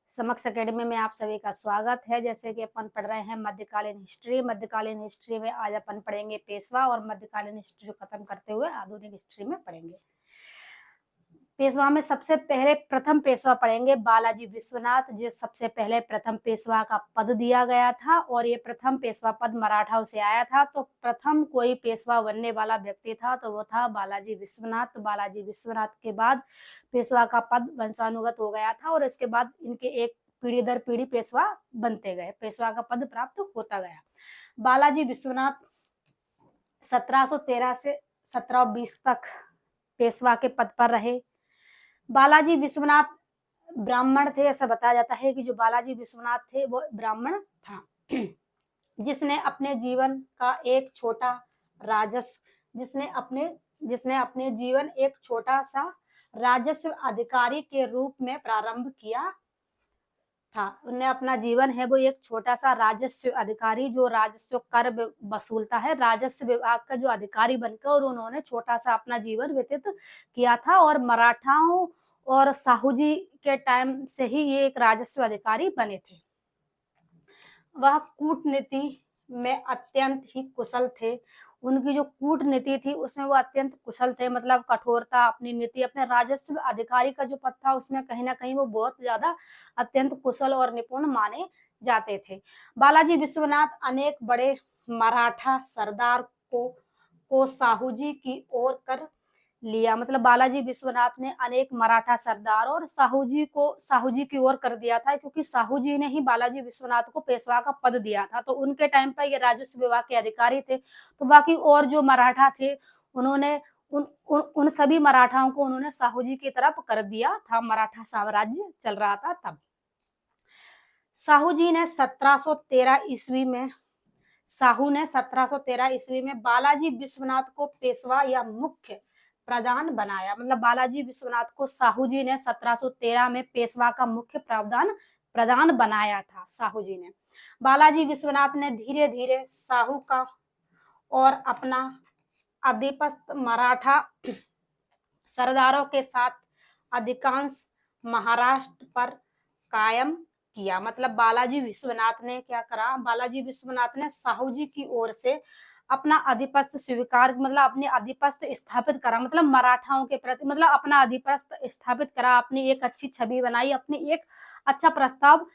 समक्ष एकेडमी में आप सभी का स्वागत है। जैसे कि अपन पढ़ रहे हैं मध्यकालीन हिस्ट्री। मध्यकालीन हिस्ट्री में आज अपन पढ़ेंगे पेशवा और मध्यकालीन हिस्ट्री को खत्म करते हुए आधुनिक हिस्ट्री में पढ़ेंगे। पेशवा में सबसे पहले प्रथम पेशवा पढ़ेंगे बालाजी विश्वनाथ, जो सबसे पहले प्रथम पेशवा का पद दिया गया था और ये प्रथम पेशवा पद मराठाओं से आया था। तो प्रथम कोई पेशवा बनने वाला व्यक्ति था तो वो था बालाजी विश्वनाथ। बालाजी विश्वनाथ के बाद पेशवा का पद वंशानुगत हो गया था और इसके बाद इनके एक पीढ़ी दर पीढ़ी पेशवा बनते गए, पेशवा का पद प्राप्त होता गया। बालाजी विश्वनाथ 1713 से 1720 तक पेशवा के पद पर रहे। बालाजी विश्वनाथ ब्राह्मण थे। ऐसा बताया जाता है कि जो बालाजी विश्वनाथ थे वो ब्राह्मण था जिसने अपने जीवन का एक छोटा राजस्व जिसने अपने जीवन एक छोटा सा राजस्व अधिकारी के रूप में प्रारंभ किया था। उन्हें अपना जीवन है वो एक छोटा सा राजस्व अधिकारी, जो राजस्व कर वसूलता है, राजस्व विभाग का जो अधिकारी बनकर और उन्होंने छोटा सा अपना जीवन व्यतीत किया था। और मराठाओं और साहू जी के टाइम से ही ये एक राजस्व अधिकारी बने थे। वह कूटनीति में अत्यंत ही कुशल थे। उनकी जो कूटनीति थी उसमें वो अत्यंत कुशल थे, मतलब कठोरता, अपनी नीति, अपने राजस्व अधिकारी का जो पद था उसमें कहीं ना कहीं वो बहुत ज्यादा अत्यंत कुशल और निपुण माने जाते थे। बालाजी विश्वनाथ अनेक बड़े मराठा सरदार को साहू जी की ओर कर लिया, मतलब बालाजी विश्वनाथ ने अनेक मराठा सरदार और साहू जी की ओर कर दिया था, क्योंकि साहू जी ने ही बालाजी विश्वनाथ को पेशवा का पद दिया था। तो उनके टाइम पर ये राजस्व विभाग के अधिकारी थे। तो बाकी और जो मराठा थे उन्होंने उन सभी मराठाओं को उन्होंने साहू जी की तरफ कर दिया था। मराठा साम्राज्य चल रहा था तब। साहू ने 1713 ईस्वी में बालाजी विश्वनाथ को पेशवा या मुख्य प्रधान बनाया, मतलब बालाजी विश्वनाथ को साहू जी ने 1713 में पेशवा का मुख्य प्रधान बनाया था। साहू जी ने, बालाजी विश्वनाथ ने धीरे धीरे साहू का और अपना आधिपत्य मराठा सरदारों के साथ अधिकांश महाराष्ट्र पर कायम किया। मतलब बालाजी विश्वनाथ ने क्या करा, बालाजी विश्वनाथ ने साहू जी की ओर से अपना आधिपत्य स्वीकार, मतलब अपने आधिपत्य स्थापित करा, मतलब मराठाओं के प्रति, मतलब अपना आधिपत्य स्थापित करा, अपनी एक अच्छी छवि बनाई, अपनी एक अच्छा प्रस्ताव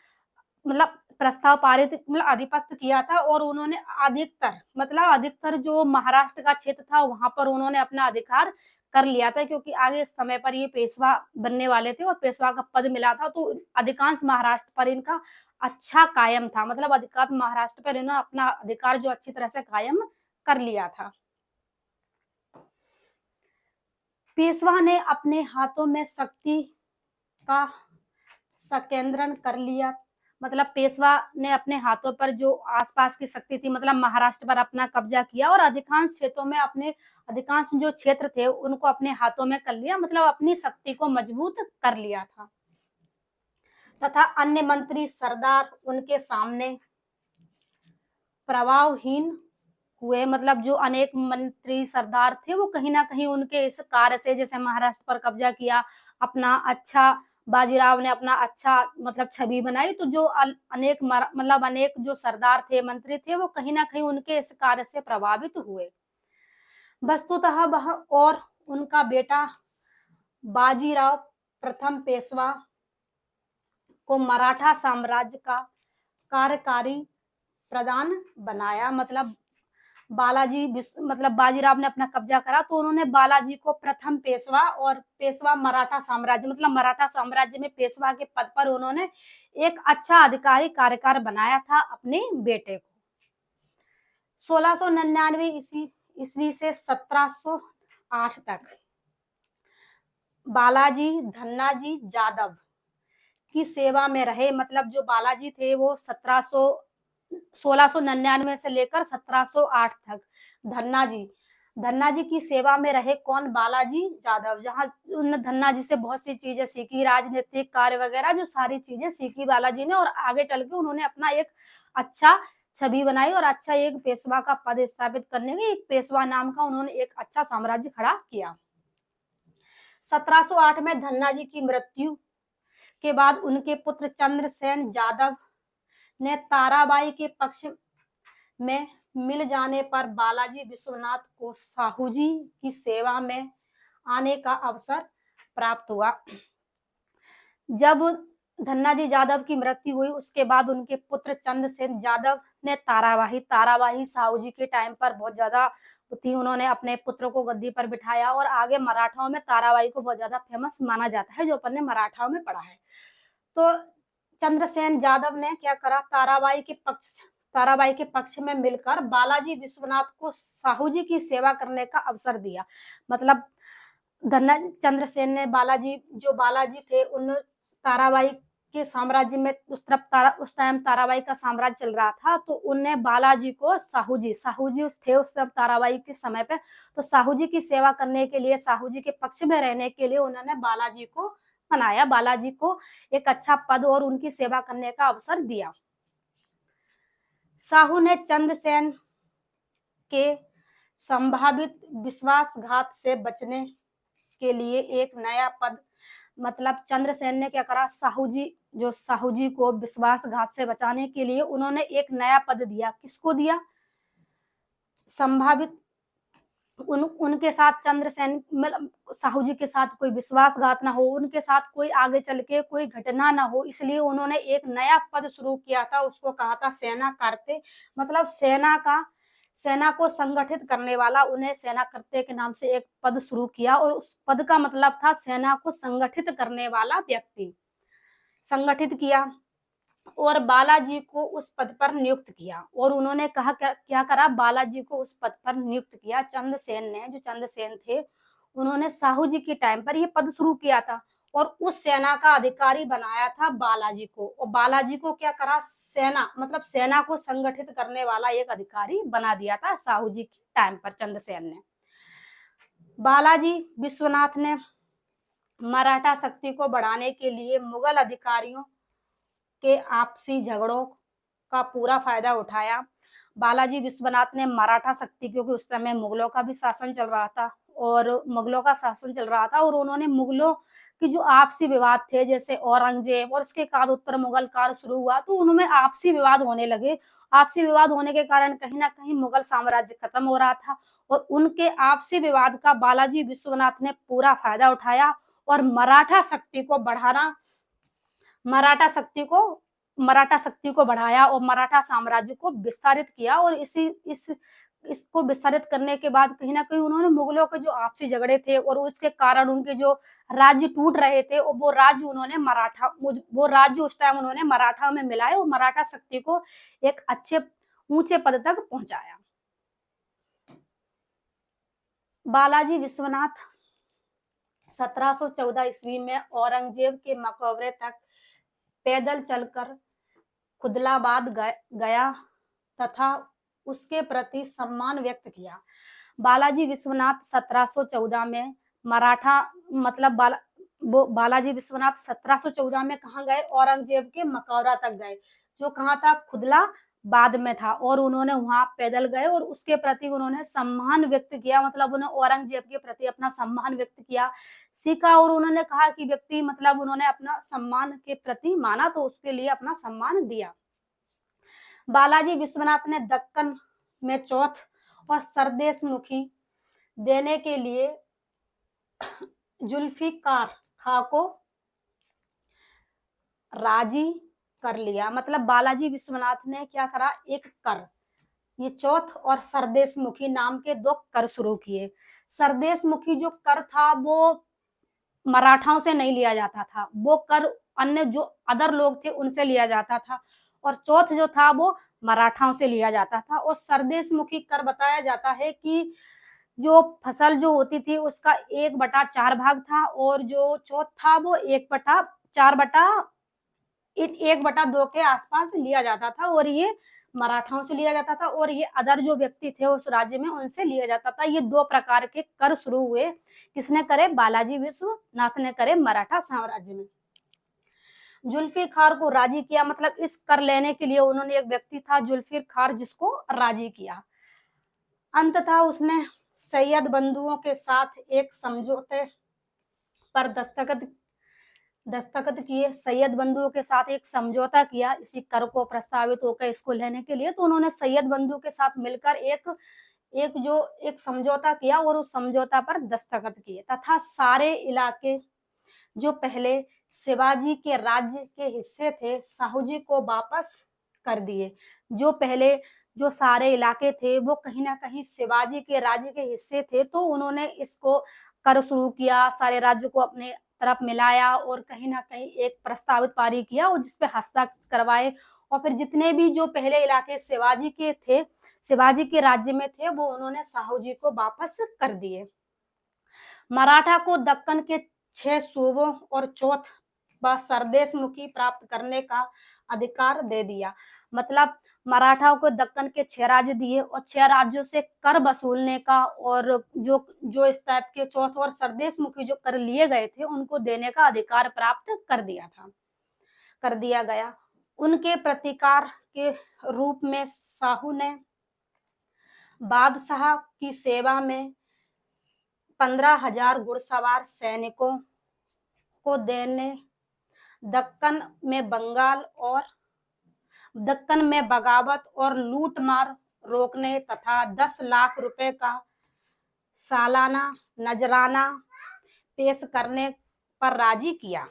पारित, मतलब आधिपत्य किया था। और उन्होंने अधिकतर जो महाराष्ट्र का क्षेत्र था वहां पर उन्होंने अपना अधिकार कर लिया था, क्योंकि आगे इस समय पर ये पेशवा बनने वाले थे और पेशवा का पद मिला था। तो अधिकांश महाराष्ट्र पर इनका अच्छा कायम था, मतलब अधिकांश महाराष्ट्र पर इन्होंने अपना अधिकार जो अच्छी तरह से कायम कर लिया था। पेशवा ने अपने हाथों में शक्ति का संकेंद्रण कर लिया, मतलब पेशवा ने अपने हाथों पर जो आसपास की शक्ति थी, मतलब महाराष्ट्र पर अपना कब्जा किया और अधिकांश क्षेत्रों में अधिकांश जो क्षेत्र थे उनको अपने हाथों में कर लिया, मतलब अपनी शक्ति को मजबूत कर लिया था। तथा अन्य मंत्री सरदार उनके सामने प्रभावहीन हुए, मतलब जो अनेक मंत्री सरदार थे वो कहीं ना कहीं उनके इस कार्य से, जैसे महाराष्ट्र पर कब्जा किया, अपना अच्छा, बाजीराव ने अपना अच्छा मतलब छवि बनाई, तो जो अनेक जो सरदार थे, मंत्री थे, वो कहीं ना कहीं उनके इस कार्य से प्रभावित हुए। वस्तुतः वह और उनका बेटा बाजीराव प्रथम पेशवा को मराठा साम्राज्य का कार्यकारी प्रधान बनाया। मतलब बाजीराव ने अपना कब्जा करा तो उन्होंने बालाजी को प्रथम पेशवा और पेशवा मराठा साम्राज्य, मतलब मराठा साम्राज्य में पेशवा के पद पर उन्होंने एक अच्छा अधिकारी कार्यकार बनाया था अपने बेटे को। 1699 ईस्वी से 1708 तक बालाजी धन्नाजी जादव की सेवा में रहे। मतलब जो बालाजी थे वो 1699 से लेकर 1708 तक धन्ना जी की सेवा में रहे। कौन? बालाजी जादव। जहां उन्होंने धन्ना जी से बहुत सी चीजें सीखी, राजनीतिक कार्य वगैरह जो सारी चीजें सीखी बालाजी ने, और आगे चल के उन्होंने अपना एक अच्छा छवि बनाई और अच्छा एक पेशवा का पद स्थापित करने के, एक पेशवा नाम का उन्होंने एक अच्छा साम्राज्य खड़ा किया। 1708 में धन्ना जी की मृत्यु के बाद उनके पुत्र चंद्रसेन यादव ने ताराबाई के पक्ष में मिल जाने पर बालाजी विश्वनाथ को साहू जी की सेवा में आने का अवसर प्राप्त हुआ। जब धन्नाजी यादव की मृत्यु हुई उसके बाद उनके पुत्र चंद्रसेन यादव ने ताराबाई साहू जी के टाइम पर बहुत ज्यादा थी, उन्होंने अपने पुत्र को गद्दी पर बिठाया और आगे मराठाओं में ताराबाई को बहुत ज्यादा फेमस माना जाता है, जो अपन ने मराठाओं में पढ़ा है। तो चंद्रसेन यादव ने क्या करा, ताराबाई के पक्ष में मिलकर बालाजी विश्वनाथ को साहू जी की सेवा करने का अवसर दिया। मतलब चंद्रसेन ने बालाजी थे उन ताराबाई के साम्राज्य में उस टाइम ताराबाई का साम्राज्य चल रहा था, तो उनने बालाजी को साहू जी थे उस समय ताराबाई के समय पे, तो साहू जी की सेवा करने के लिए, साहू जी के पक्ष में रहने के लिए उन्होंने बालाजी को बनाया, बालाजी को एक अच्छा पद और उनकी सेवा करने का अवसर दिया। साहू ने चंद्रसेन के संभावित विश्वासघात से बचने के लिए एक नया पद, मतलब चंद्रसेन ने क्या करा, साहू जी को विश्वासघात से बचाने के लिए उन्होंने एक नया पद दिया। किसको दिया? संभावित उनके साथ चंद्रसेन साहू जी के साथ कोई विश्वासघात ना हो, उनके साथ कोई आगे चल के कोई घटना ना हो, इसलिए उन्होंने एक नया पद शुरू किया था, उसको कहा था सेना कार्ते। मतलब सेना को संगठित करने वाला, उन्हें सेना करते के नाम से एक पद शुरू किया और उस पद का मतलब था सेना को संगठित करने वाला व्यक्ति। संगठित किया और बालाजी को उस पद पर नियुक्त किया और उन्होंने कहा क्या करा, बालाजी को उस पद पर नियुक्त किया। चंद्रसेन थे उन्होंने साहू जी के टाइम पर यह पद शुरू किया था और उस सेना का अधिकारी बनाया था बालाजी को, और बालाजी को क्या करा, सेना को संगठित करने वाला एक अधिकारी बना दिया था साहू जी के टाइम पर चंद्रसेन ने। बालाजी विश्वनाथ ने मराठा शक्ति को बढ़ाने के लिए मुगल अधिकारियों के आपसी झगड़ों का पूरा फायदा उठाया। बालाजी विश्वनाथ ने मराठा शक्ति, क्योंकि उस समय मुगलों का भी शासन चल रहा था और उन्होंने मुगलों की जो आपसी विवाद थे, जैसे औरंगजेब और उसके बाद उत्तर मुगल काल शुरू हुआ, तो उनमें आपसी विवाद होने लगे। आपसी विवाद होने के कारण कहीं ना कहीं मुगल साम्राज्य खत्म हो रहा था और उनके आपसी विवाद का बालाजी विश्वनाथ ने पूरा फायदा उठाया और मराठा शक्ति को बढ़ाया और मराठा साम्राज्य को विस्तारित किया। और इसको विस्तारित करने के बाद कहीं ना कहीं उन्होंने मुगलों के जो आपसी झगड़े थे और उसके कारण उनके जो राज्य टूट रहे थे, और वो राज्य उस टाइम उन्होंने मराठा में मिलाए और मराठा शक्ति को एक अच्छे ऊंचे पद तक पहुंचाया। बालाजी विश्वनाथ 1714 ईस्वी में औरंगजेब के मकबरे तक पैदल चलकर खुदलाबाद गया तथा उसके प्रति सम्मान व्यक्त किया। बालाजी विश्वनाथ 1714 में बालाजी विश्वनाथ 1714 में कहाँ गए? औरंगजेब के मकबरा तक गए, जो कहाँ था? खुदलाबाद में था, और उन्होंने वहां पैदल गए और उसके प्रति उन्होंने सम्मान व्यक्त किया। मतलब उन्होंने औरंगजेब के प्रति अपना सम्मान व्यक्त किया, सीखा, और उन्होंने कहा कि व्यक्ति उन्होंने अपना सम्मान के प्रति माना तो उसके लिए अपना सम्मान दिया। बालाजी विश्वनाथ ने दक्कन में चौथ और सरदेशमुखी देने के लिए जुल्फिकार खां को राजी कर लिया। मतलब बालाजी विश्वनाथ ने क्या करा, एक कर, ये चौथ और सरदेशमुखी नाम के दो कर शुरू किए। सरदेशमुखी जो कर था वो मराठाओं से नहीं लिया जाता था, वो कर अन्य जो अदर लोग थे उनसे लिया जाता था, और चौथ जो था वो मराठाओं से लिया जाता था। और सरदेशमुखी कर बताया जाता है कि जो फसल जो होती थी उसका 1/4 भाग था, और जो चौथ था वो 1/2 के आसपास लिया जाता था, और ये मराठाओं से लिया जाता था और ये अदर जो व्यक्ति थे उस राज्य में उनसे लिया जाता था। ये 2 प्रकार के कर शुरू हुए। किसने करे? बालाजी विश्वनाथ ने करे मराठा साम्राज्य में। जुल्फिकार को राजी किया, मतलब इस कर लेने के लिए उन्होंने एक व्यक्ति था जुल्फिकार जिसको राजी किया। अंततः उसने सैयद बंधुओं के साथ एक समझौते पर दस्तखत दस्तखत किए, सैयद बंधुओं के साथ एक समझौता किया इसी कर को प्रस्तावित होकर इसको लेने के लिए। तो उन्होंने सैयद बंधु के साथ मिलकर एक समझौता किया और उस समझौता पर दस्तखत किए तथा सारे इलाके जो पहले शिवाजी के राज्य के हिस्से थे साहू को वापस कर दिए। जो पहले जो सारे इलाके थे वो कहीं ना कहीं शिवाजी के राज्य के हिस्से थे, तो उन्होंने इसको कर शुरू किया, सारे राज्य को अपने तरफ मिलाया और कहीं ना कहीं एक प्रस्तावित पारी किया और जिसपे हस्ताक्षर करवाए। और फिर जितने भी जो पहले इलाके शिवाजी के थे, शिवाजी के राज्य में थे, वो उन्होंने साहू जी को वापस कर दिए। मराठा को दक्कन के 6 सूबों और चौथ व सरदेश मुखी प्राप्त करने का अधिकार दे दिया। मतलब मराठाओं को दक्कन के 6 राज्य दिए और 6 राज्यों से कर वसूलने का, और जो जो इस टाइप के चौथ और सरदेश मुखी जो कर लिए गए थे उनको देने का अधिकार प्राप्त कर दिया गया। उनके प्रतिकार के रूप में साहू ने बादशाह की सेवा में 15,000 घुड़सवार सैनिकों को देने, दक्कन में बगावत और लूटमार रोकने तथा 10 लाख रुपए का सालाना नजराना पेश करने पर राजी किया।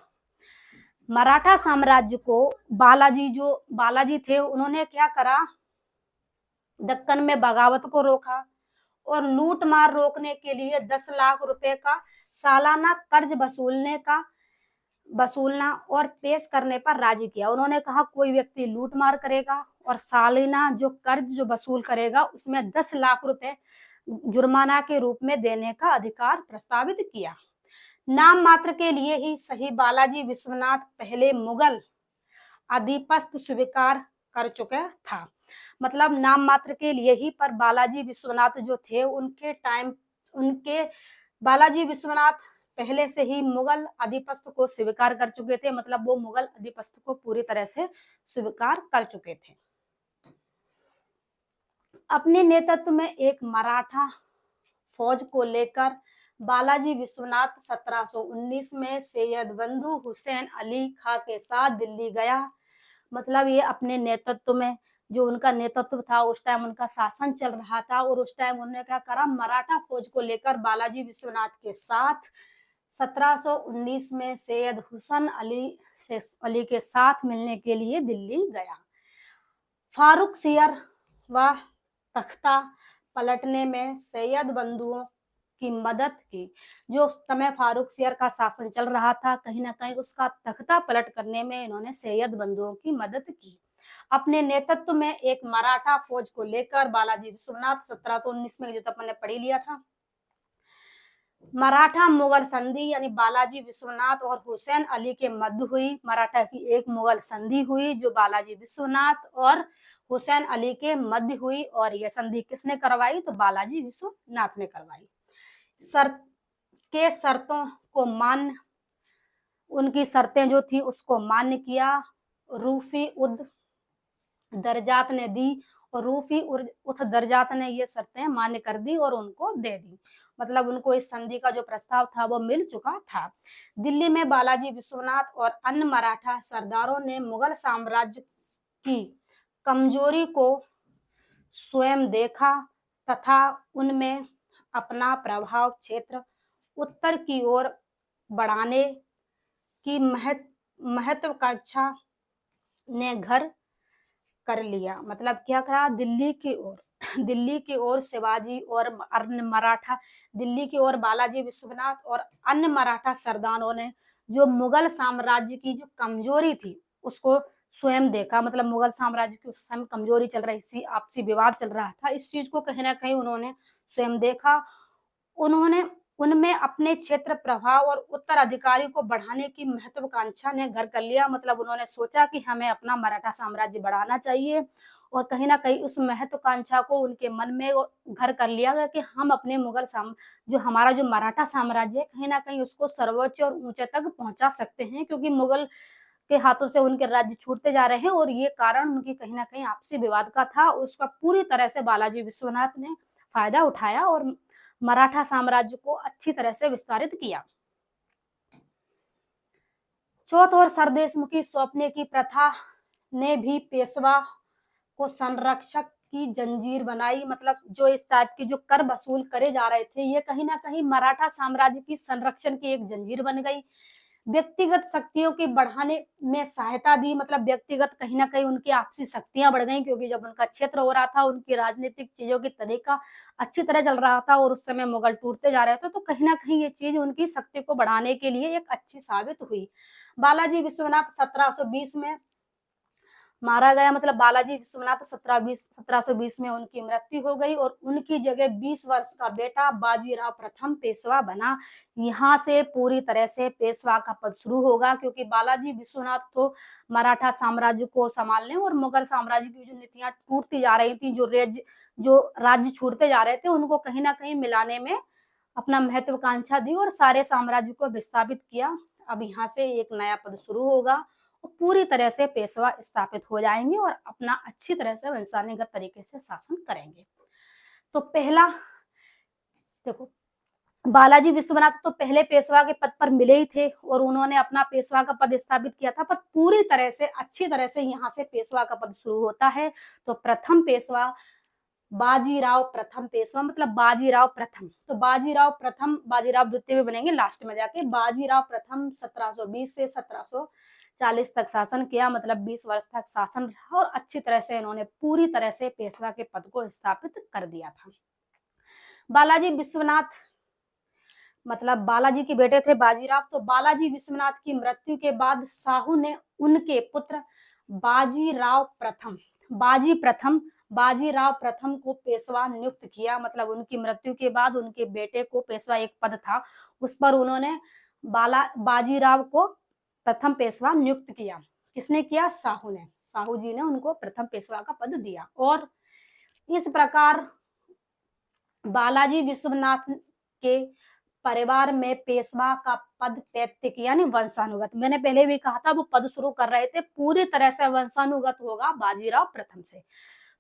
मराठा साम्राज्य को बालाजी थे उन्होंने क्या करा, दक्कन में बगावत को रोका और लूट मार रोकने के लिए 10 लाख रुपए का सालाना कर्ज वसूलना और पेश करने पर राजी किया। उन्होंने कहा कोई व्यक्ति लूट मार करेगा और सालाना जो कर्ज जो वसूल करेगा उसमें 10 लाख रुपए जुर्माना के रूप में देने का अधिकार प्रस्तावित किया। नाम मात्र के लिए ही सही बालाजी विश्वनाथ पहले मुगल आधिपत्य स्वीकार कर चुका था। मतलब नाम मात्र के लिए ही, पर बालाजी विश्वनाथ जो थे उनके बालाजी विश्वनाथ पहले से ही मुगल आधिपत्य को स्वीकार कर चुके थे। मतलब वो मुगल आधिपत्य को पूरी तरह से स्वीकार कर चुके थे। अपने नेतृत्व में एक मराठा फौज को लेकर बालाजी विश्वनाथ 1719 में सैयद बंधु हुसैन अली खां के साथ दिल्ली गया। मतलब ये अपने नेतृत्व में, जो उनका नेतृत्व था उस टाइम उनका शासन चल रहा था और उस टाइम उन्होंने क्या करा, मराठा फौज को लेकर बालाजी विश्वनाथ के साथ 1719 में सैयद हुसैन अली के साथ मिलने के लिए दिल्ली गया। फारूक सियर व तख्ता पलटने में सैयद बंधुओं की मदद की। जो उस समय फारूक सियर का शासन चल रहा था, कहीं ना कहीं उसका तख्ता पलट करने में इन्होंने सैयद बंधुओं की मदद की। अपने नेतृत्व में एक मराठा फौज को लेकर बालाजी विश्वनाथ 1719 में, जो तो अपन ने पढ़ी लिया था, मराठा मुगल संधि यानी बालाजी विश्वनाथ और हुसैन अली के मध्य हुई। मराठा की एक मुगल संधि हुई जो बालाजी विश्वनाथ और हुसैन अली के मध्य हुई, और यह संधि किसने करवाई, तो बालाजी विश्वनाथ ने करवाई। शर्तों को मान्य, उनकी शर्तें जो थी उसको मान्य किया। रूफी उद दर्जात ने दी और रूफी उथ दर्जात ने ये शर्तें मान्य कर दी और उनको दे दी। मतलब उनको इस संधि का जो प्रस्ताव था वो मिल चुका था। दिल्ली में बालाजी विश्वनाथ और अन्य मराठा सरदारों ने मुगल साम्राज्य की कमजोरी को स्वयं देखा तथा उनमें अपना प्रभाव क्षेत्र उत्तर की ओर बढ़ाने की महत्वाकांक्षा ने घर कर लिया। मतलब क्या करा, दिल्ली की ओर शिवाजी और अन्य मराठा, दिल्ली की ओर बालाजी विश्वनाथ और अन्य मराठा सरदारों ने जो मुगल साम्राज्य की जो कमजोरी थी उसको स्वयं देखा। मतलब मुगल साम्राज्य की उस समय कमजोरी चल रही थी, आपसी विवाद चल रहा था, इस चीज को कहीं ना कहीं उन्होंने स्वयं देखा। उन्होंने उनमें अपने क्षेत्र प्रभाव और उत्तराधिकारी को बढ़ाने की महत्वाकांक्षा ने घर कर लिया। मतलब उन्होंने सोचा कि हमें अपना मराठा साम्राज्य बढ़ाना चाहिए और कहीं ना कहीं उस महत्वाकांक्षा को उनके मन में घर कर लिया गया कि हम अपने हमारा जो मराठा साम्राज्य है कहीं ना कहीं उसको सर्वोच्च और ऊंचे तक पहुंचा सकते हैं, क्योंकि मुगल के हाथों से उनके राज्य छूटते जा रहे हैं और ये कारण उनकी कहीं ना कहीं आपसी विवाद का था। उसका पूरी तरह से बालाजी विश्वनाथ ने फायदा उठाया और मराठा साम्राज्य को अच्छी तरह से विस्तारित किया। चौथ और सरदेशमुखी सौंपने की प्रथा ने भी पेशवा को संरक्षक की जंजीर बनाई। मतलब जो इस टाइप की जो कर वसूल करे जा रहे थे, ये कहीं ना कहीं मराठा साम्राज्य की संरक्षण की एक जंजीर बन गई। व्यक्तिगत शक्तियों के बढ़ाने में सहायता दी। मतलब व्यक्तिगत कहीं ना कहीं उनकी आपसी शक्तियां बढ़ गई, क्योंकि जब उनका क्षेत्र हो रहा था, उनकी राजनीतिक चीजों की तरीका अच्छी तरह चल रहा था और उस समय मुगल टूटते जा रहे थे, तो कहीं ना कहीं ये चीज उनकी शक्ति को बढ़ाने के लिए एक अच्छी साबित हुई। बालाजी विश्वनाथ 1720 में मारा गया। मतलब बालाजी विश्वनाथ 1720 में उनकी मृत्यु हो गई और उनकी जगह 20 वर्ष का बेटा बाजीराव प्रथम पेशवा बना। यहाँ से पूरी तरह से पेशवा का पद शुरू होगा, क्योंकि बालाजी विश्वनाथ तो मराठा साम्राज्य को संभालने और मुगल साम्राज्य की जो नीतियां टूटती जा रही थी, जो राज्य छूटते जा रहे थे, उनको कहीं ना कहीं मिलाने में अपना महत्वाकांक्षा दी और सारे साम्राज्य को विस्थापित किया। अब यहाँ से एक नया पद शुरू होगा, पूरी तरह से पेशवा स्थापित हो जाएंगे और अपना अच्छी तरह से वंशानुगत तरीके से शासन करेंगे। तो पहला देखो, बालाजी विश्वनाथ तो पहले पेशवा के पद पर मिले ही थे और उन्होंने अपना पेशवा का पद स्थापित किया था, पर पूरी तरह से अच्छी तरह से यहाँ से पेशवा का पद शुरू होता है। तो प्रथम पेशवा बाजीराव प्रथम पेशवा, मतलब बाजीराव प्रथम। तो बाजीराव प्रथम बाजीराव द्वितीय में बनेंगे लास्ट में जाके। बाजीराव प्रथम 1720 से 1740 तक शासन किया। मतलब 20 वर्ष तक शासन रहा और अच्छी तरह से इन्होंने पूरी तरह से पेशवा के पद को स्थापित कर दिया था। बालाजी विश्वनाथ, मतलब बालाजी के बेटे थे बाजीराव। तो बालाजी विश्वनाथ की मृत्यु के बाद शाहू ने उनके पुत्र बाजीराव प्रथम को पेशवा नियुक्त किया। मतलब उनकी मृत्यु के बाद उनके बेटे को पेशवा एक पद था, उस पर उन्होंने बाजीराव को प्रथम पेशवा नियुक्त किया। किसने किया? शाहू ने। शाहू जी ने उनको प्रथम पेशवा का पद दिया और इस प्रकार बालाजी विश्वनाथ के परिवार में पेशवा का पद पैतृक यानी वंशानुगत, मैंने पहले भी कहा था वो पद शुरू कर रहे थे, पूरी तरह से वंशानुगत होगा बाजीराव प्रथम से।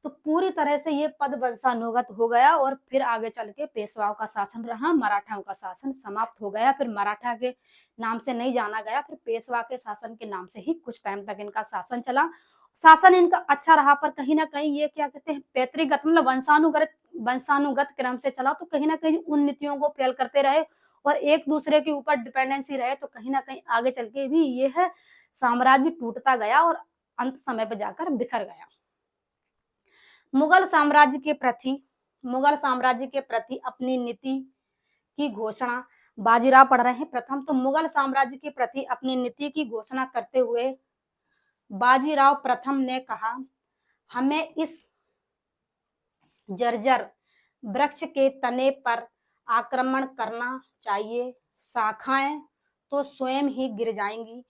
तो पूरी तरह से ये पद वंशानुगत हो गया और फिर आगे चल के पेशवाओं का शासन रहा, मराठाओं का शासन समाप्त हो गया। फिर मराठा के नाम से नहीं जाना गया, फिर पेशवा के शासन के नाम से ही कुछ टाइम तक इनका शासन चला। शासन इनका अच्छा रहा, पर कहीं ना कहीं ये क्या कहते हैं, पैतृक मतलब वंशानुगत क्रम से चला, तो कहीं ना कहीं उन नीतियों को फेल करते रहे और एक दूसरे के ऊपर डिपेंडेंसी रहे, तो कहीं ना कहीं आगे चल के भी यह साम्राज्य टूटता गया और अंत समय पर जाकर बिखर गया। मुगल साम्राज्य के प्रति अपनी नीति की घोषणा, बाजीराव पढ़ रहे हैं प्रथम। तो मुगल साम्राज्य के प्रति अपनी नीति की घोषणा करते हुए बाजीराव प्रथम ने कहा, हमें इस जर्जर वृक्ष के तने पर आक्रमण करना चाहिए, शाखाएं तो स्वयं ही गिर जाएंगी।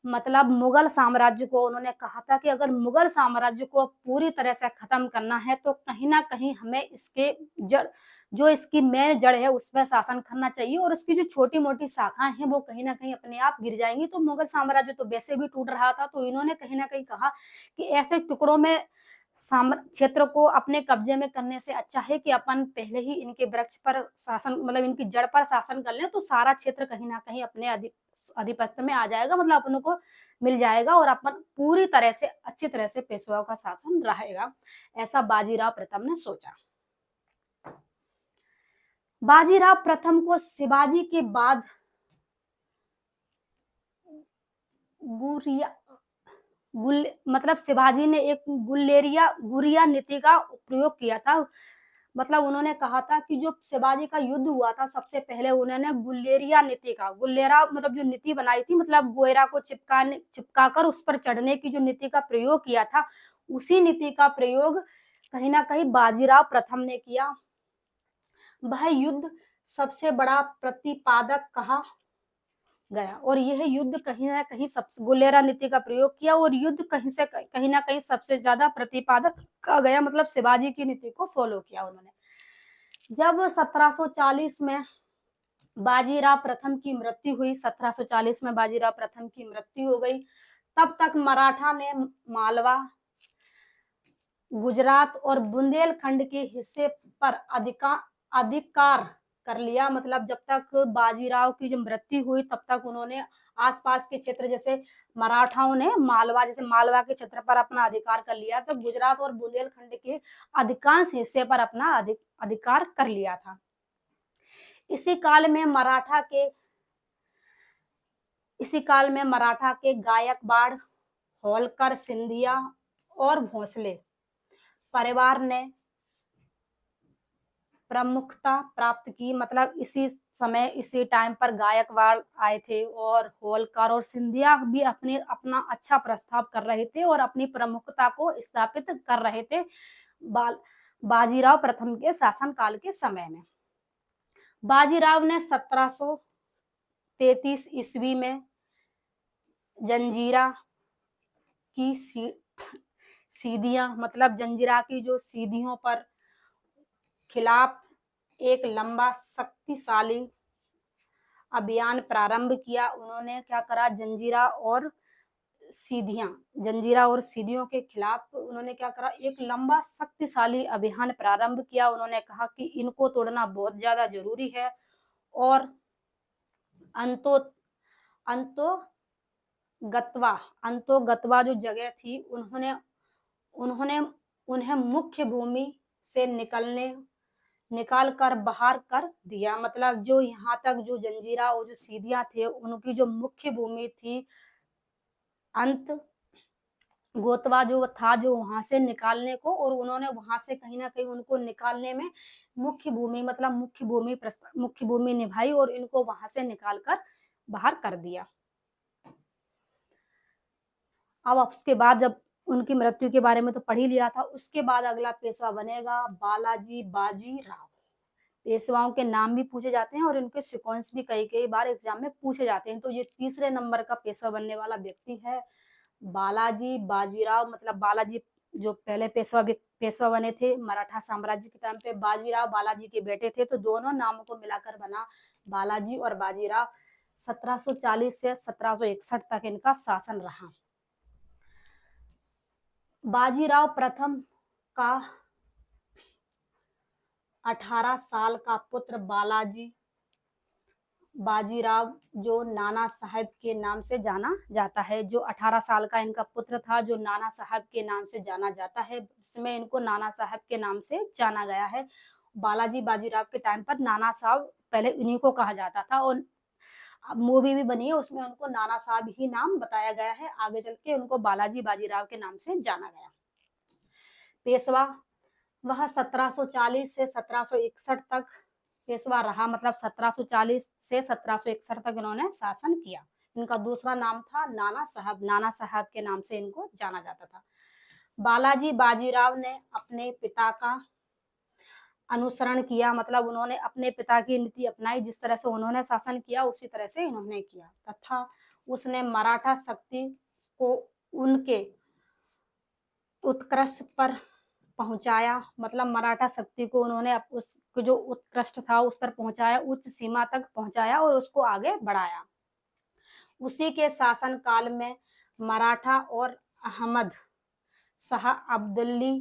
मतलब मुगल साम्राज्य को उन्होंने कहा था कि अगर मुगल साम्राज्य को पूरी तरह से खत्म करना है तो कहीं ना कहीं हमें इसके जड़, जो इसकी मेन जड़ है, उस पर शासन करना चाहिए और उसकी जो छोटी मोटी शाखाएं हैं वो कहीं ना कहीं अपने आप गिर जाएंगी। तो मुगल साम्राज्य तो वैसे भी टूट रहा था, तो इन्होंने कहीं ना कहीं कहा कि ऐसे टुकड़ों में क्षेत्र को अपने कब्जे में करने से अच्छा है कि अपन पहले ही इनके वृक्ष पर शासन, मतलब इनकी जड़ पर शासन कर लें, तो सारा क्षेत्र कहीं ना कहीं अपने अधिपत्य में आ जाएगा, मतलब अपन को मिल जाएगा और अपन पूरी तरह से अच्छी तरह से पेशवाओं का शासन रहेगा। ऐसा बाजीराव प्रथम ने सोचा। बाजीराव प्रथम को शिवाजी के बाद मतलब शिवाजी ने एक गुरिया नीति का प्रयोग किया था। मतलब उन्होंने कहा था कि जो शिवाजी का युद्ध हुआ था सबसे पहले उन्होंने गुलेरिया मतलब जो नीति बनाई थी, मतलब गोयरा को चिपका कर उस पर चढ़ने की जो नीति का प्रयोग किया था, उसी नीति का प्रयोग कहीं ना कहीं बाजीराव प्रथम ने किया। वह युद्ध सबसे बड़ा प्रतिपादक कहा गया और यह युद्ध कहीं ना कहीं सबसे गुलेरा नीति का प्रयोग किया और युद्ध कहीं ना कहीं सबसे ज्यादा प्रतिपादक कहा गया, मतलब शिवाजी की नीति को फॉलो किया उन्होंने। जब 1740 में बाजीराव प्रथम की मृत्यु हुई, 1740 में बाजीराव प्रथम की मृत्यु हो गई, तब तक मराठा ने मालवा, गुजरात और बुंदेलखंड के हिस्से पर अधिकार कर लिया। मतलब जब तक बाजीराव की जो मृत्यु हुई तब तक उन्होंने आसपास के क्षेत्र, जैसे मराठाओं ने मालवा, जैसे मालवा के क्षेत्र पर अपना अधिकार कर लिया, तो गुजरात और बुंदेलखंड के अधिकांश हिस्से पर अपना अधिकार कर लिया था। इसी काल में मराठा के गायकवाड़, होलकर, सिंधिया और भोसले परिवार ने प्रमुखता प्राप्त की। मतलब इसी समय, इसी टाइम पर गायकवाड़ आए थे और होलकर और सिंधिया भी अपना अच्छा प्रस्ताव कर रहे थे और अपनी प्रमुखता को स्थापित कर रहे थे बाजीराव प्रथम के शासनकाल के समय में। बाजीराव ने 1733 ईस्वी में जंजीरा की सीधियां, मतलब जंजीरा की जो सीधियों पर खिलाफ एक लंबा शक्तिशाली अभियान प्रारंभ किया। उन्होंने क्या करा, जंजीरा और सीधियों के खिलाफ उन्होंने क्या करा, एक लंबा शक्तिशाली अभियान प्रारंभ किया। उन्होंने कहा कि इनको तोड़ना बहुत ज्यादा जरूरी है और अंतोगत्वा जो जगह थी, उन्हें मुख्य भूमि से निकाल कर बाहर कर दिया। मतलब जो यहाँ तक जो जंजीरा और जो सीधियां थे, उनकी जो मुख्य भूमि थी अंत गोतवा जो था, जो वहां से निकालने को, और उन्होंने वहां से कहीं ना कहीं उनको निकालने में मुख्य भूमि निभाई और इनको वहां से निकाल कर बाहर कर दिया। अब उसके बाद, जब उनकी मृत्यु के बारे में तो पढ़ ही लिया था, उसके बाद अगला पेशवा बनेगा बालाजी बाजीराव। पेशवाओं के नाम भी पूछे जाते हैं और इनके सीक्वेंस भी कई बार एग्जाम में पूछे जाते हैं। तो ये तीसरे नंबर का पेशवा बनने वाला व्यक्ति है बालाजी बाजीराव। मतलब बालाजी जो पहले पेशवा बने थे मराठा साम्राज्य के टाइम पे, बाजीराव बालाजी के बेटे थे, तो दोनों नामों को मिलाकर बना बालाजी और बाजीराव। 1740 से 1761 तक इनका शासन रहा। बाजीराव प्रथम का 18 साल का पुत्र बाजीराव जो नाना साहब के नाम से जाना जाता है, जो 18 साल का इनका पुत्र था, जो नाना साहब के नाम से जाना जाता है, इसमें इनको नाना साहब के नाम से जाना गया है। बालाजी बाजीराव के टाइम पर नाना साहब पहले इन्हीं को कहा जाता था और मूवी भी बनी है, उसमें उनको नाना साहब ही नाम बताया गया है। आगे चल के उनको बालाजी बाजीराव के नाम से जाना गया। पेशवा वह 1740 से 1761 तक पेशवा रहा। मतलब 1740 से 1761 तक इन्होंने शासन किया। इनका दूसरा नाम था नाना साहब के नाम से इनको जाना जाता था। बालाजी बाजीराव ने अपने पिता का अनुसरण किया। मतलब उन्होंने अपने पिता की नीति अपनाई, जिस तरह से उन्होंने शासन किया उसी तरह से इन्होंने किया, तथा उसने मराठा शक्ति को उनके उत्कर्ष पर पहुंचाया। मतलब मराठा शक्ति को उन्होंने उसको जो उत्कृष्ट था उस पर पहुंचाया, उच्च सीमा तक पहुंचाया और उसको आगे बढ़ाया। उसी के शासन काल में मराठा और अहमद शाह अब्दाली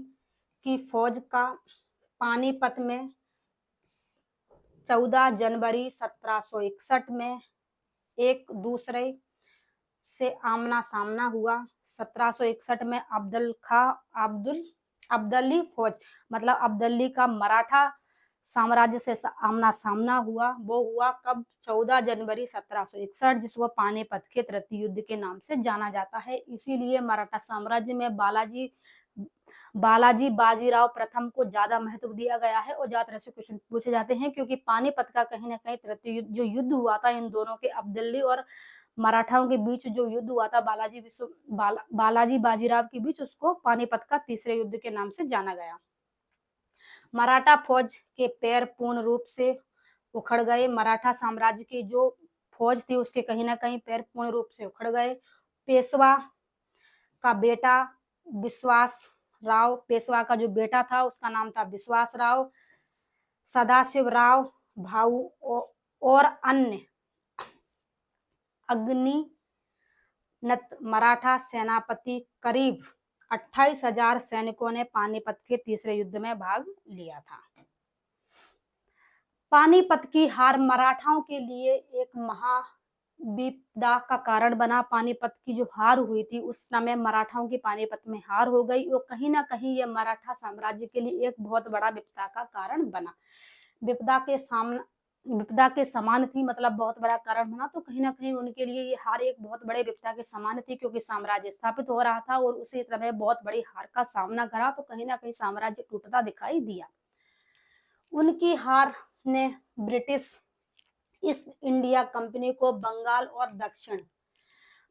की फौज का पानीपत में 14 जनवरी 1761 में एक दूसरे से आमना सामना हुआ। 1761 में अब्दाली फौज, मतलब अब्दाली का मराठा साम्राज्य से आमना सामना हुआ। वो हुआ कब? 14 जनवरी 1761, जिसको पानीपत के तृतीय युद्ध के नाम से जाना जाता है। इसीलिए मराठा साम्राज्य में बालाजी बाजीराव प्रथम को ज्यादा महत्व दिया गया है और ज्यादा तरह से क्वेश्चन पूछे जाते हैं, क्योंकि पानीपत का कहीं ना कहीं तृतीय जो युद्ध हुआ था इन दोनों के, अब्दाली और मराठाओं के बीच जो युद्ध हुआ था बालाजी बाजीराव के बीच, उसको पानीपत का तीसरे युद्ध के नाम से जाना गया। मराठा फौज के पैर पूर्ण रूप से उखड़ गए। मराठा साम्राज्य की जो फौज थी उसके कहीं ना कहीं पैर पूर्ण रूप से उखड़ गए। पेशवा का बेटा विश्वास राव, पेशवा का जो बेटा था उसका नाम था विश्वास राव, सदाशिव राव भाऊ और अन्य अग्निनत मराठा सेनापति करीब 28,000 सैनिकों ने पानीपत के तीसरे युद्ध में भाग लिया था। पानीपत की हार मराठाओं के लिए एक महाविपदा का कारण बना। पानीपत की जो हार हुई थी उस समय मराठाओं की पानीपत में हार हो गई और कहीं ना कहीं ये मराठा साम्राज्य के लिए एक बहुत बड़ा विपदा का कारण बना। विपदा के सामना विपदा के समान थी, मतलब बहुत बड़ा कारण बना, तो कहीं ना कहीं उनके लिए ये हार एक बहुत बड़े विपदा के समान थी, क्योंकि साम्राज्य स्थापित हो रहा था और उसी समय बहुत बड़ी हार का सामना करा, तो कहीं ना कहीं साम्राज्य टूटता दिखाई दिया। उनकी हार ने ब्रिटिश ईस्ट इंडिया कंपनी को बंगाल और दक्षिण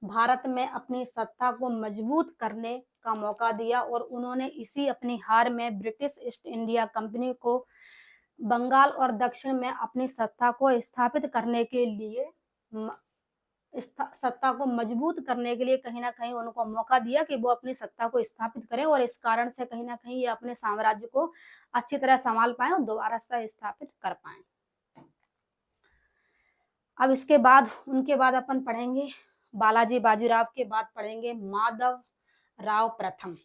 भारत में अपनी सत्ता को मजबूत करने का मौका दिया और उन्होंने इसी अपनी हार में ब्रिटिश ईस्ट इंडिया कंपनी को बंगाल और दक्षिण में अपनी सत्ता को स्थापित करने के लिए सत्ता को मजबूत करने के लिए कहीं ना कहीं उनको मौका दिया कि वो अपनी सत्ता को स्थापित करें और इस कारण से कहीं ना कहीं ये अपने साम्राज्य को अच्छी तरह संभाल पाए और दोबारा से स्थापित कर पाए। अब इसके बाद उनके बाद अपन पढ़ेंगे बालाजी बाजीराव के बाद पढ़ेंगे माधव राव प्रथम।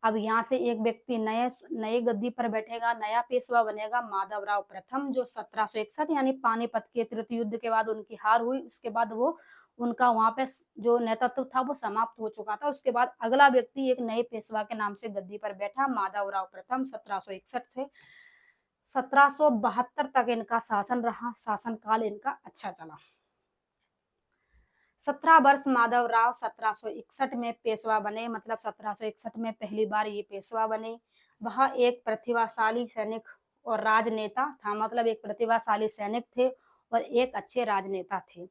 अब यहाँ से एक व्यक्ति नए गद्दी पर बैठेगा, नया पेशवा बनेगा माधव राव प्रथम, जो 1761 यानी पानीपत के तृतीय युद्ध के बाद उनकी हार हुई। उसके बाद वो उनका वहां पे जो नेतृत्व था वो समाप्त हो चुका था। उसके बाद अगला व्यक्ति एक नए पेशवा के नाम से गद्दी पर बैठा, माधव राव प्रथम। 1761 से 1772 तक इनका शासन रहा, शासन काल इनका अच्छा चला। 17 वर्ष माधव राव 1761 में पेशवा बने, मतलब 1761 में पहली बार ये पेशवा बने। वह एक प्रतिभाशाली सैनिक और राजनेता था, मतलब एक प्रतिभाशाली सैनिक थे और एक अच्छे राजनेता थे।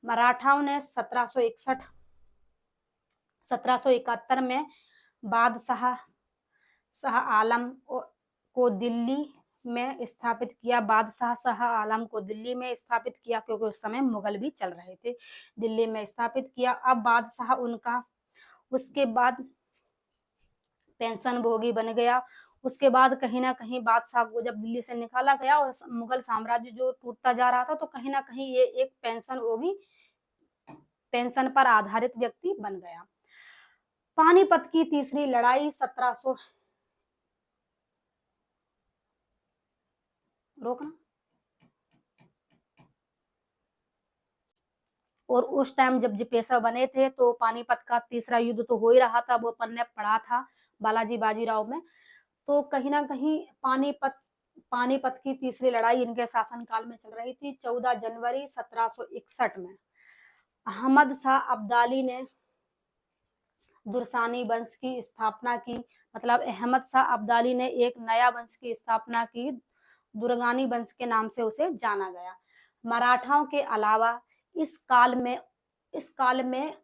मराठाओं ने 1771 में बादशाह शाह आलम को दिल्ली में स्थापित किया। बादशाह शाह आलम को दिल्ली में स्थापित किया, क्योंकि उस समय मुगल भी चल रहे थे। दिल्ली में स्थापित किया। अब बादशाह उनका उसके बाद पेंशन भोगी बन गया। उसके बाद कहीं ना कहीं बादशाह को जब दिल्ली से निकाला गया और मुगल साम्राज्य जो टूटता जा रहा था, तो कहीं ना कहीं ये एक पेंशन पर आधारित व्यक्ति बन गया। पानीपत की तीसरी लड़ाई 1700 रोकना और उस टाइम जब पेशवा बने थे तो पानीपत का तीसरा युद्ध तो हो ही रहा था, वो अपन ने पढ़ा था बालाजी बाजीराव में। तो कहीं ना कहीं पानीपत की तीसरी लड़ाई इनके शासनकाल में चल रही थी। 14 जनवरी 1761 में अहमद शाह अब्दाली ने दुरसानी वंश की स्थापना की, मतलब अहमद शाह अब्दाली ने एक नया वंश की स्थापना की, दुर्गानी वंश के नाम से उसे जाना गया। मराठाओं के अलावा इस काल में इस काल में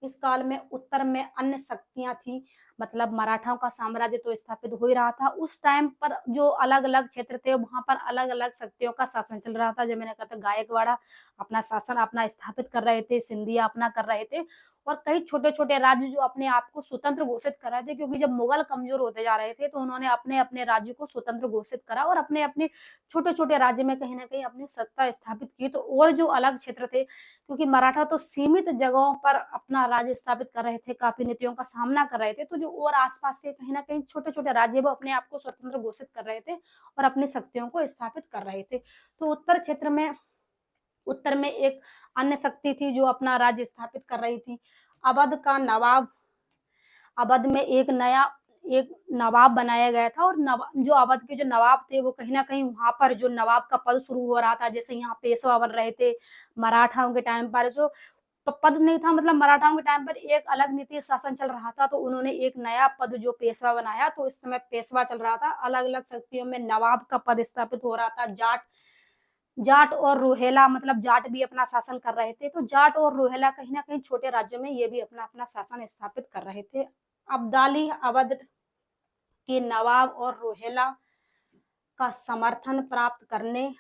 इस काल में उत्तर में अन्य शक्तियां थी, मतलब मराठाओं का साम्राज्य तो स्थापित हो ही रहा था। उस टाइम पर जो अलग अलग क्षेत्र थे वहां पर अलग अलग शक्तियों का शासन चल रहा था। जब मैंने कहा था गायकवाड़ा अपना शासन अपना स्थापित कर रहे थे, सिंधिया अपना कर रहे थे और कई छोटे छोटे राज्य जो अपने आप को स्वतंत्र घोषित कर रहे थे, क्योंकि जब मुगल कमजोर होते जा रहे थे तो उन्होंने अपने अपने राज्य को स्वतंत्र घोषित करा और अपने अपने छोटे छोटे राज्य में कहीं ना कहीं अपनी सत्ता स्थापित की। तो और जो अलग क्षेत्र थे, क्योंकि मराठा तो सीमित जगहों पर अपना राज्य स्थापित कर रहे थे, काफी नीतियों का सामना कर रहे थे, तो जो और आसपास के कहीं ना कहीं छोटे छोटे राज्य वो अपने आप को स्वतंत्र घोषित कर रहे थे और अपनी शक्तियों को स्थापित कर रहे थे। तो उत्तर में एक अन्य शक्ति थी जो अपना राज्य स्थापित कर रही थी। अवध का नवाब अवध में एक नवाब बनाया गया था और जो अवध के जो नवाब थे वो कहीं ना कहीं वहां पर जो नवाब का पद शुरू हो रहा था, जैसे यहाँ पेशवा बन रहे थे मराठाओं के टाइम पर, जो पद नहीं था, मतलब मराठाओं के टाइम पर एक अलग नीति शासन चल रहा था, तो उन्होंने एक नया पद जो पेशवा बनाया। तो इस समय पेशवा चल रहा था, अलग अलग शक्तियों में नवाब का पद स्थापित हो रहा था। जाट और रोहेला, मतलब जाट भी अपना शासन कर रहे थे। तो जाट और रोहेला कहीं ना कहीं छोटे राज्यों में ये भी अपना अपना शासन स्थापित कर रहे थे। अब्दाली अवध के नवाब और रोहेला का समर्थन प्राप्त करने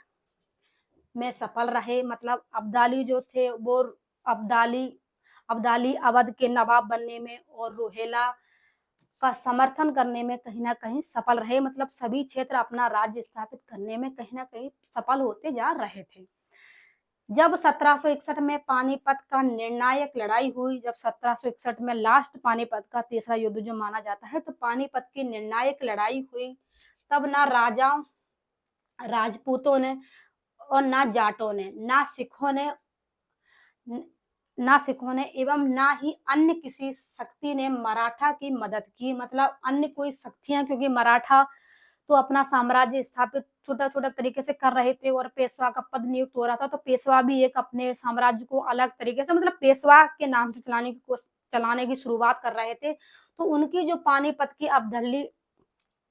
में सफल रहे, मतलब अब्दाली जो थे वो अब्दाली अब्दाली अवध के नवाब बनने में और रोहेला का समर्थन करने में कहीं ना कहीं सफल रहे, मतलब सभी क्षेत्र अपना राज्य स्थापित करने में कहीं ना कहीं सफल होते जा रहे थे। जब 1761 में पानीपत का निर्णायक लड़ाई हुई, जब 1761 में लास्ट पानीपत का तीसरा युद्ध जो माना जाता है, तो पानीपत की निर्णायक लड़ाई हुई, तब ना राजाओं राजपूतों ने और ना जाटों ने, ना सिखों ने एवं ना ही अन्य किसी शक्ति ने मराठा की मदद की। मतलब अन्य कोई शक्तियां, क्योंकि मराठा तो अपना साम्राज्य स्थापित छोटा छोटा तरीके से कर रहे थे और पेशवा का पद नियुक्त हो रहा था, तो पेशवा भी एक अपने साम्राज्य को अलग तरीके से, मतलब पेशवा के नाम से चलाने की शुरुआत कर रहे थे। तो उनकी जो पानीपत की अब्दली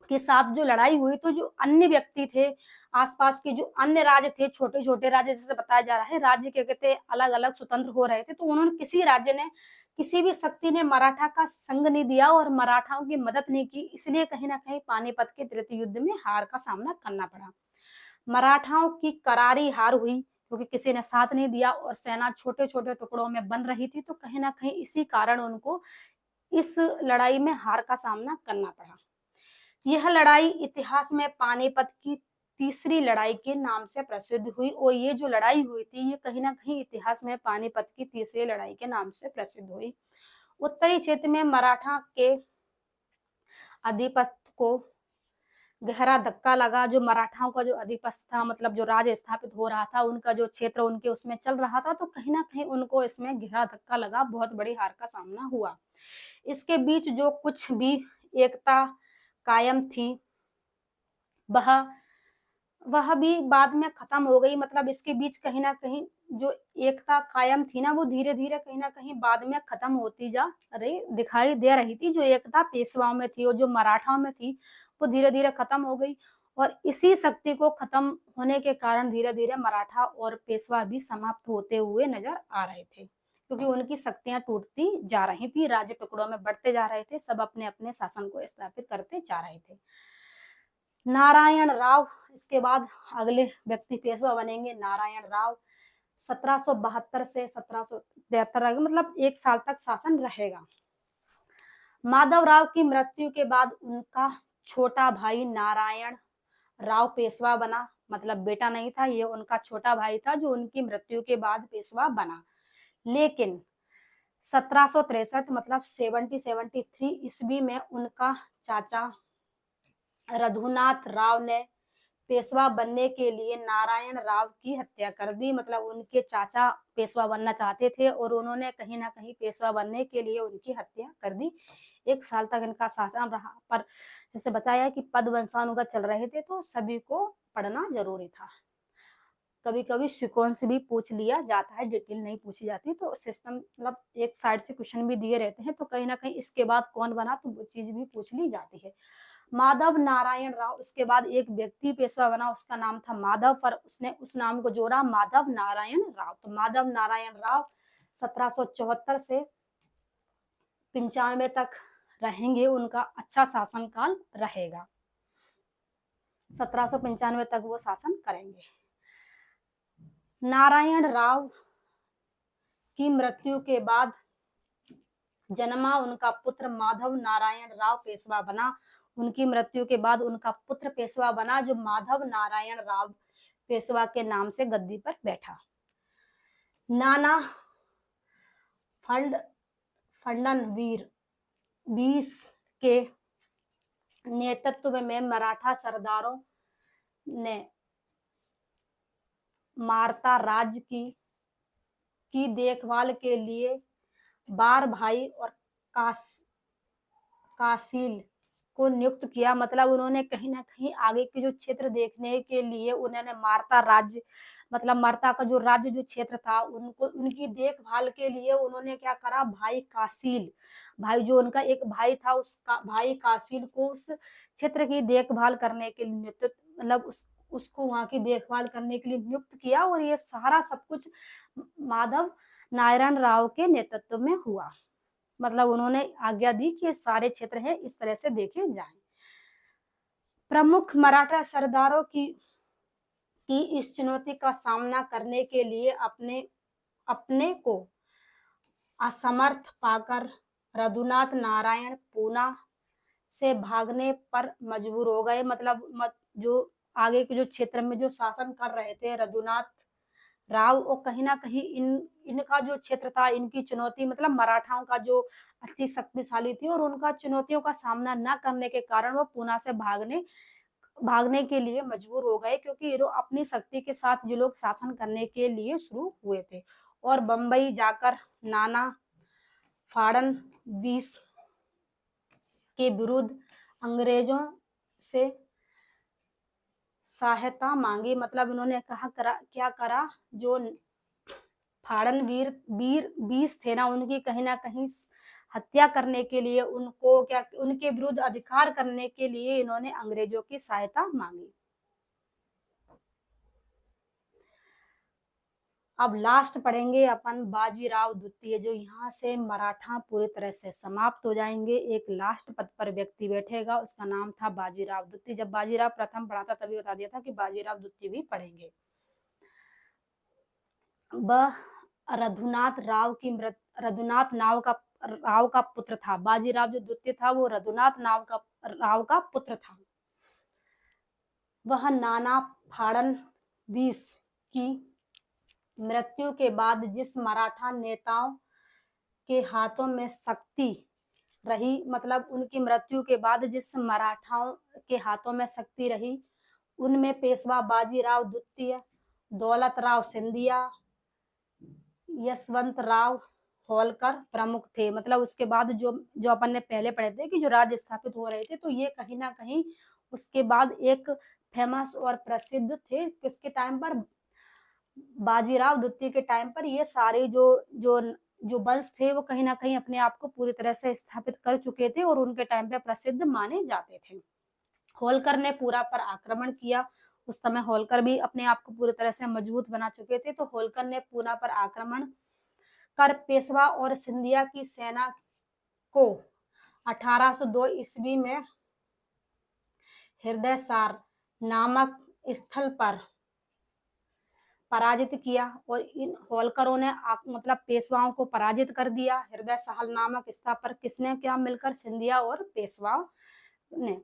के साथ जो लड़ाई हुई, तो जो अन्य व्यक्ति थे, आसपास के जो अन्य राज्य थे, छोटे छोटे राज्य, जैसे बताया जा रहा है राज्य क्या कहते अलग अलग स्वतंत्र हो रहे थे, तो उन्होंने किसी राज्य ने, किसी भी शक्ति ने मराठा का संग नहीं दिया और मराठाओं की मदद नहीं की, इसलिए कहीं ना कहीं पानीपत के तृतीय युद्ध में हार का सामना करना पड़ा। मराठाओं की करारी हार हुई क्योंकि किसी ने साथ नहीं दिया और सेना छोटे छोटे टुकड़ों में बन रही थी, तो कहीं ना कहीं इसी कारण उनको इस लड़ाई में हार का सामना करना पड़ा। यह लड़ाई इतिहास में पानीपत की तीसरी लड़ाई के नाम से प्रसिद्ध हुई और ये जो लड़ाई हुई थी, ये कहीं ना कहीं इतिहास में पानीपत की तीसरी लड़ाई के नाम से प्रसिद्ध हुई। उत्तरी क्षेत्र में मराठा के आधिपत्य को गहरा धक्का लगा। जो मराठाओं का जो आधिपत्य था, मतलब जो राज्य स्थापित हो रहा था, उनका जो क्षेत्र उनके उसमें चल रहा था, तो कहीं ना कहीं उनको इसमें गहरा धक्का लगा, बहुत बड़ी हार का सामना हुआ। इसके बीच जो कुछ भी एकता कायम थी, वह वह भी बाद में खत्म हो गई। मतलब इसके बीच कहीं ना कहीं जो एकता कायम थी ना, वो धीरे धीरे कहीं ना कहीं बाद में खत्म होती जा रही दिखाई दे रही थी। जो एकता पेशवाओं में थी और जो मराठाओं में थी, वो धीरे धीरे खत्म हो गई और इसी शक्ति को खत्म होने के कारण धीरे धीरे मराठा और पेशवा भी समाप्त होते हुए नजर आ रहे थे, क्योंकि उनकी शक्तियां टूटती जा रही थी, राज्य टुकड़ों में बढ़ते जा रहे थे, सब अपने अपने शासन को स्थापित करते जा रहे थे। नारायण राव इसके बाद अगले व्यक्ति पेशवा बनेंगे, नारायण राव 1772 से 1773, मतलब 1 साल तक शासन रहेगा। माधव राव की मृत्यु के बाद उनका छोटा भाई नारायण राव पेशवा बना। मतलब बेटा नहीं था, ये उनका छोटा भाई था जो उनकी मृत्यु के बाद पेशवा बना। लेकिन 1763 मतलब 1773 ईस्वी में उनका चाचा रघुनाथ राव ने पेशवा बनने के लिए नारायण राव की हत्या कर दी। मतलब उनके चाचा पेशवा बनना चाहते थे और उन्होंने कहीं ना कहीं पेशवा बनने के लिए उनकी हत्या कर दी। 1 साल तक इनका शासन रहा, पर जैसे बताया कि पद वंशानुगत चल रहे थे, तो सभी को पढ़ना जरूरी था। कभी कभी सिक्वेंस भी पूछ लिया जाता है, डिटेल नहीं पूछी जाती, तो सिस्टम मतलब एक साइड से क्वेश्चन भी दिए रहते हैं, तो कहीं ना कहीं इसके बाद कौन बना, तो वो चीज भी पूछ ली जाती है। माधव नारायण राव, उसके बाद एक व्यक्ति पेशवा बना, उसका नाम था माधव, पर उसने उस नाम को जोड़ा माधव नारायण राव। तो माधव नारायण राव 1774 से 95 तक रहेंगे, उनका अच्छा शासनकाल रहेगा, 1795 तक वो शासन करेंगे। नारायण राव की मृत्यु के बाद जन्मा उनका पुत्र माधव नारायण राव पेशवा बना। उनकी मृत्यु के बाद उनका पुत्र पेशवा बना, जो माधव नारायण राव पेशवा के नाम से गद्दी पर बैठा। नाना फडणवीर 20 के नेतृत्व में मराठा सरदारों ने मारता राज्य की देखभाल के लिए बार भाई और कासिल को नियुक्त किया। मतलब उन्होंने कहीं ना कहीं आगे के जो क्षेत्र देखने के लिए उन्होंने मारता राज्य, मतलब मारता का जो राज्य जो क्षेत्र था, उनको उनकी देखभाल के लिए उन्होंने क्या करा, भाई कासिल, भाई जो उनका एक भाई था, उसका भाई कासिल को उस क्षेत्र की देखभाल करने के लिए नेतृत्व, मतलब उसको वहां की देखभाल करने के लिए नियुक्त किया और ये सारा सब कुछ माधव नारायण राव के नेतृत्व में हुआ। मतलब उन्होंने आज्ञा दी कि ये सारे क्षेत्र है इस तरह से देखे जाएं। प्रमुख मराठा सरदारों की इस चुनौती का सामना करने के लिए अपने को असमर्थ पाकर रघुनाथ नारायण पूना से भागने पर मजबूर हो गए। मतलब जो आगे के जो क्षेत्र में जो शासन कर रहे थे रघुनाथ राव, और कहीं ना कहीं इनका जो क्षेत्र था, इनकी चुनौती, मतलब मराठाओं का जो अच्छी शक्तिशाली थी और उनका चुनौतियों का सामना न करने के कारण वो पूना से भागने भागने के लिए मजबूर हो गए, क्योंकि ये लोग अपनी शक्ति के साथ जो लोग शासन करने के लिए शुरू हुए थे। और बंबई जाकर नाना फडणवीस के विरुद्ध अंग्रेजों से सहायता मांगी। मतलब इन्होंने क्या करा, जो फाड़नवीर वीर बीस थे ना, उनकी कहीं ना कहीं हत्या करने के लिए, उनको क्या, उनके विरुद्ध अधिकार करने के लिए इन्होंने अंग्रेजों की सहायता मांगी। अब लास्ट पढ़ेंगे अपन बाजीराव द्वितीय, जो यहाँ से मराठा पूरी तरह से समाप्त हो जाएंगे। एक लास्ट पद पर व्यक्ति बैठेगा, उसका नाम था बाजीराव द्वितीय। जब बाजीराव प्रथम पढ़ा था तभी बता दिया था कि बाजीराव द्वितीय भी पढ़ेंगे। वह रघुनाथ राव का पुत्र था। बाजीराव जो द्वितीय था वो रघुनाथ राव का पुत्र था। वह नाना फडणवीस की मृत्यु के बाद जिस मराठा नेताओं के हाथों में शक्ति रही, मतलब उनकी मृत्यु के बाद जिस मराठाओं के हाथों में शक्ति रही, उनमें पेशवा बाजीराव द्वितीय, दौलतराव सिंधिया, यशवंत राव होलकर प्रमुख थे। मतलब उसके बाद जो जो अपन ने पहले पढ़े थे कि जो राज्य स्थापित हो रहे थे, तो ये कहीं ना कहीं उसके बाद एक फेमस और प्रसिद्ध थे। किसके टाइम पर? बाजीराव द्वितीय के टाइम पर ये सारे जो जो जो वंश थे वो कहीं ना कहीं अपने आप को पूरी तरह से स्थापित कर चुके थे और उनके टाइम पे प्रसिद्ध माने जाते थे। होलकर ने पूरा पर आक्रमण किया। उस समय होलकर भी अपने आप को पूरी तरह से मजबूत बना चुके थे, तो होलकर ने पूरा पर आक्रमण कर पेशवा और सिंधिया की सेना को 1802 ईस्वी में हृदयसार नामक स्थल पर पराजित किया। और इन होलकरों ने मतलब पेशवाओं को पराजित कर दिया हृदय साहल नामक स्थान पर। किसने? क्या मिलकर? सिंधिया और पेशवाओं ने।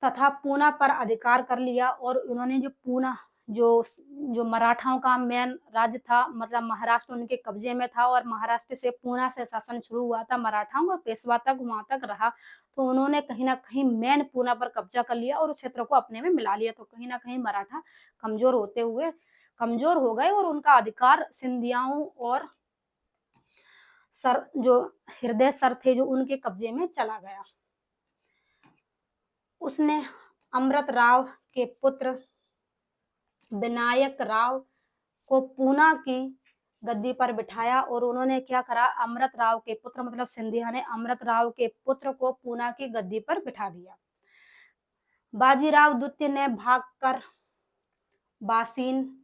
तथा पूना पर अधिकार कर लिया। और उन्होंने जो पूना जो मराठाओं का मेन राज्य था, मतलब महाराष्ट्र उनके कब्जे में था, और महाराष्ट्र से पूना से शासन शुरू हुआ था मराठाओं और पेशवा तक वहां तक रहा। तो उन्होंने कहीं ना कहीं मेन पूना पर कब्जा कर लिया और उस क्षेत्र को अपने में मिला लिया। तो कहीं ना कहीं मराठा कमजोर हो गए और उनका अधिकार सिंधियाओं और जो हृदय सर थे जो उनके कब्जे में चला गया। उसने अमृत राव के पुत्र विनायक राव को पूना की गद्दी पर बिठाया। और उन्होंने क्या करा? अमृत राव के पुत्र मतलब सिंधिया ने अमृत राव के पुत्र को पूना की गद्दी पर बिठा दिया। बाजीराव द्वितीय ने भागकर बासीन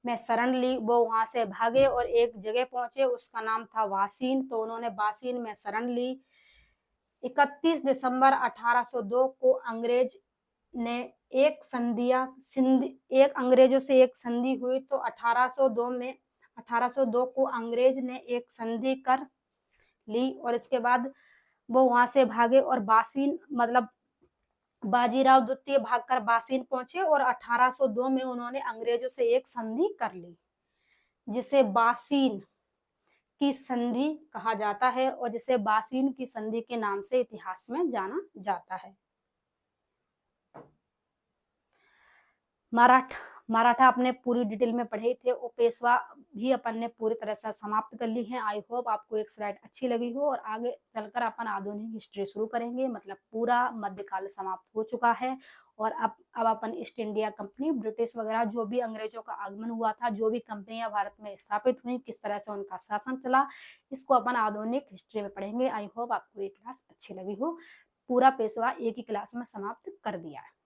में शरण ली। वो वहां से भागे और एक जगह पहुंचे, उसका नाम था वासीन। तो उन्होंने बासीन में शरण ली। 31 दिसंबर 1802 को अंग्रेज ने एक अंग्रेजों से एक संधि हुई। तो 1802 को अंग्रेज ने एक संधि कर ली और इसके बाद वो वहां से भागे और बासीन मतलब बाजीराव द्वितीय भागकर बासीन पहुंचे और 1802 में उन्होंने अंग्रेजों से एक संधि कर ली, जिसे बासीन की संधि कहा जाता है और जिसे बासीन की संधि के नाम से इतिहास में जाना जाता है। मराठा अपने पूरी डिटेल में पढ़े थे और पेशवा भी अपन ने पूरी तरह से समाप्त कर ली है। आई होप आपको एक स्लाइड अच्छी लगी हो। और आगे चलकर अपन आधुनिक हिस्ट्री शुरू करेंगे, मतलब पूरा मध्यकाल समाप्त हो चुका है और अब अपन ईस्ट इंडिया कंपनी, ब्रिटिश वगैरह जो भी अंग्रेजों का आगमन हुआ था, जो भी कंपनियां भारत में स्थापित हुई, किस तरह से उनका शासन चला, इसको अपन आधुनिक हिस्ट्री में पढ़ेंगे। आई होप आपको ये क्लास अच्छी लगी हो। पूरा पेशवा एक ही क्लास में समाप्त कर दिया है।